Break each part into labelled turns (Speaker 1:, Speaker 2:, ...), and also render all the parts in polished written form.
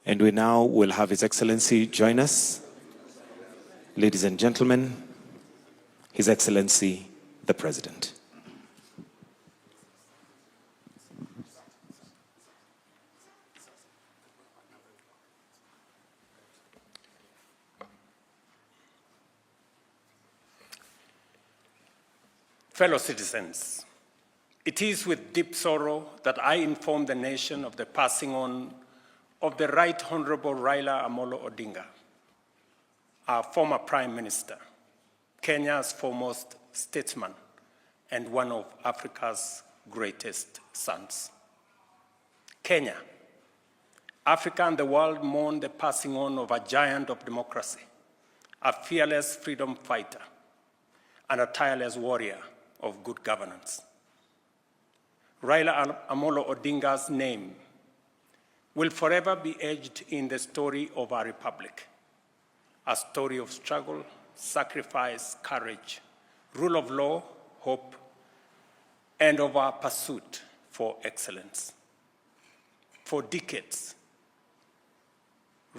Speaker 1: And we now will have His Excellency join us. Ladies and gentlemen, His Excellency, the President.
Speaker 2: Fellow citizens, it is with deep sorrow that I inform the nation of the passing on of the Right Honorable Raila Odinga, our former Prime Minister, Kenya's foremost statesman, and one of Africa's greatest sons. Kenya, Africa and the world mourn the passing on of a giant of democracy, a fearless freedom fighter, and a tireless warrior of good governance. Raila Odinga's name will forever be etched in the story of our republic, a story of struggle, sacrifice, courage, rule of law, hope, and of our pursuit for excellence. For decades,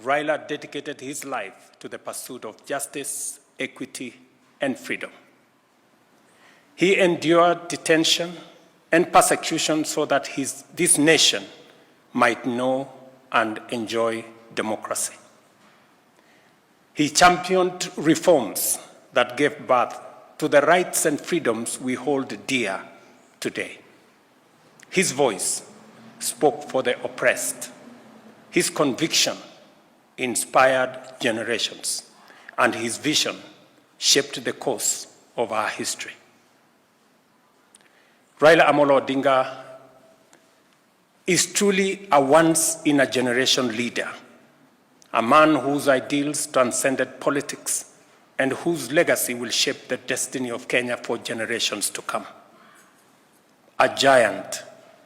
Speaker 2: Raila dedicated his life to the pursuit of justice, equity, and freedom. He endured detention and persecution so that this nation might know and enjoy democracy. He championed reforms that gave birth to the rights and freedoms we hold dear today. His voice spoke for the oppressed. His conviction inspired generations, and his vision shaped the course of our history. Raila Odinga is truly a once-in-a-generation leader, a man whose ideals transcended politics and whose legacy will shape the destiny of Kenya for generations to come. A giant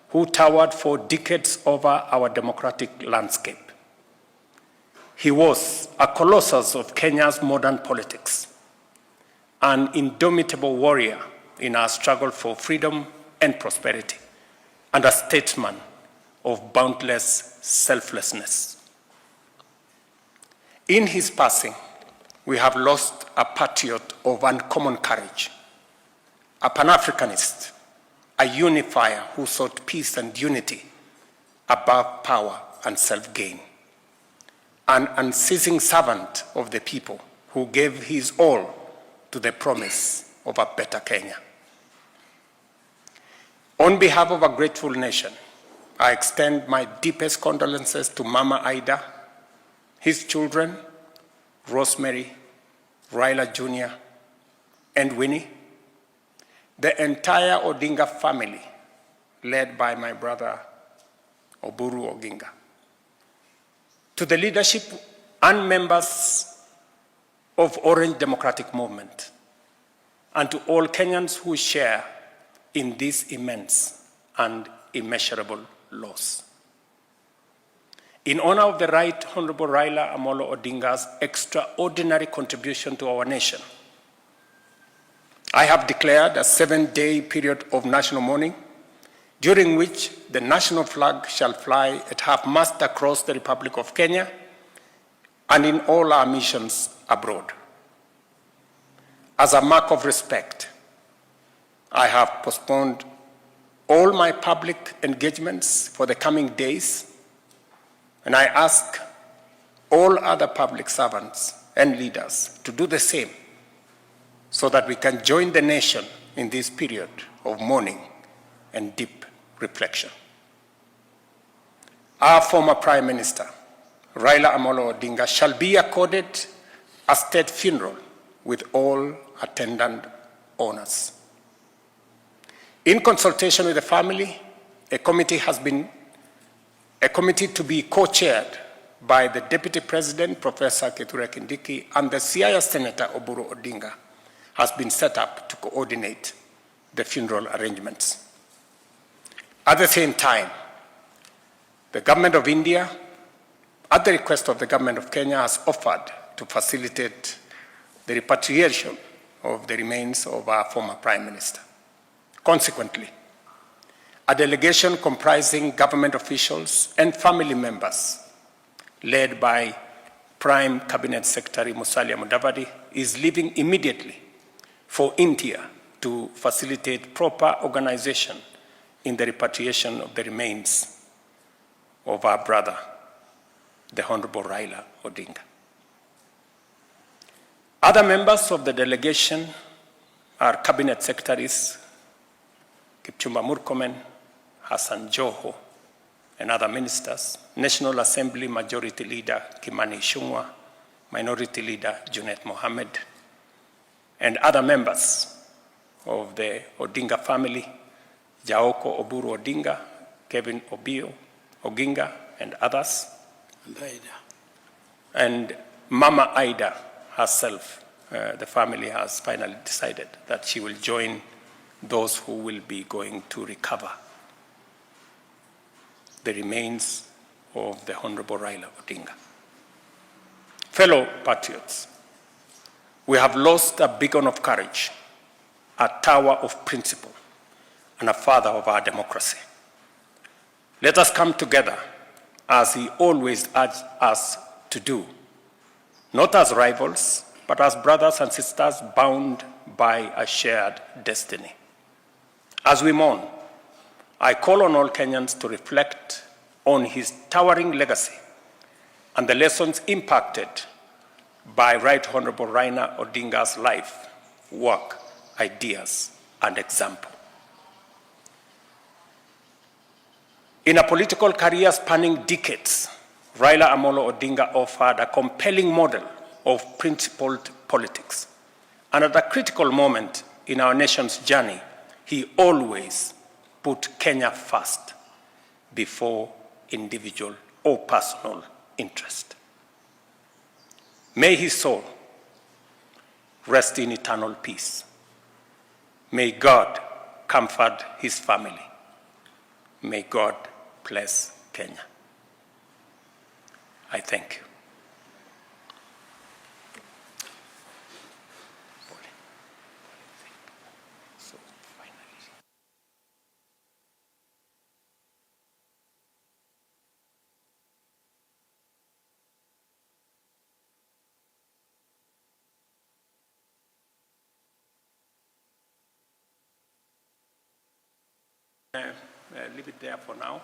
Speaker 2: who towered for decades over our democratic landscape. He was a colossus of Kenya's modern politics, an indomitable warrior in our struggle for freedom and prosperity, and a statesman of boundless selflessness. In his passing, we have lost a patriot of uncommon courage, a Pan-Africanist, a unifier who sought peace and unity above power and self-gain, an unceasing servant of the people who gave his all to the promise of a better Kenya. On behalf of a grateful nation, I extend my deepest condolences to Mama Ida, his children, Rosemary, Raila Jr., and Winnie, the entire Odinga family, led by my brother, Oburu Oginga, to the leadership and members of Orange Democratic Movement, and to all Kenyans who share in this immense and immeasurable loss. In honor of the Right Honorable Raila Odinga's extraordinary contribution to our nation, I have declared a 7-day period of national mourning, during which the national flag shall fly at half-mast across the Republic of Kenya and in all our missions abroad. As a mark of respect, I have postponed all my public engagements for the coming days, and I ask all other public servants and leaders to do the same so that we can join the nation in this period of mourning and deep reflection. Our former Prime Minister, Raila Odinga, shall be accorded a state funeral with all attendant honors. In consultation with the family, a committee to be co-chaired by the Deputy President, Professor Kithure Kindiki, and the Siaya Senator, Oburu Odinga, has been set up to coordinate the funeral arrangements. At the same time, the Government of India, at the request of the Government of Kenya, has offered to facilitate the repatriation of the remains of our former Prime Minister. Consequently, a delegation comprising government officials and family members led by Prime Cabinet Secretary Musalia Mudavadi, is leaving immediately for India to facilitate proper organization in the repatriation of the remains of our brother, the Honorable Raila Odinga. Other members of the delegation are Cabinet Secretaries Kipchumba Murkomen, Hassan Joho, and other ministers, National Assembly Majority Leader Kimani Ichung'wah, Minority Leader Junet Mohammed, and other members of the Odinga family, Jaoko Oburu Odinga, Kevin Obio Oginga, and others. And Mama Ida herself, the family has finally decided that she will join those who will be going to recover the remains of the Honorable Raila Odinga. Fellow patriots, we have lost a beacon of courage, a tower of principle, and a father of our democracy. Let us come together as he always urged us to do, not as rivals, but as brothers and sisters bound by a shared destiny. As we mourn, I call on all Kenyans to reflect on his towering legacy and the lessons impacted by Right Honorable Raila Odinga's life, work, ideas, and example. In a political career spanning decades, Raila Amolo Odinga offered a compelling model of principled politics. And at a critical moment in our nation's journey, he always put Kenya first before individual or personal interest. May his soul rest in eternal peace. May God comfort his family. May God bless Kenya. I thank you. Leave it there for now.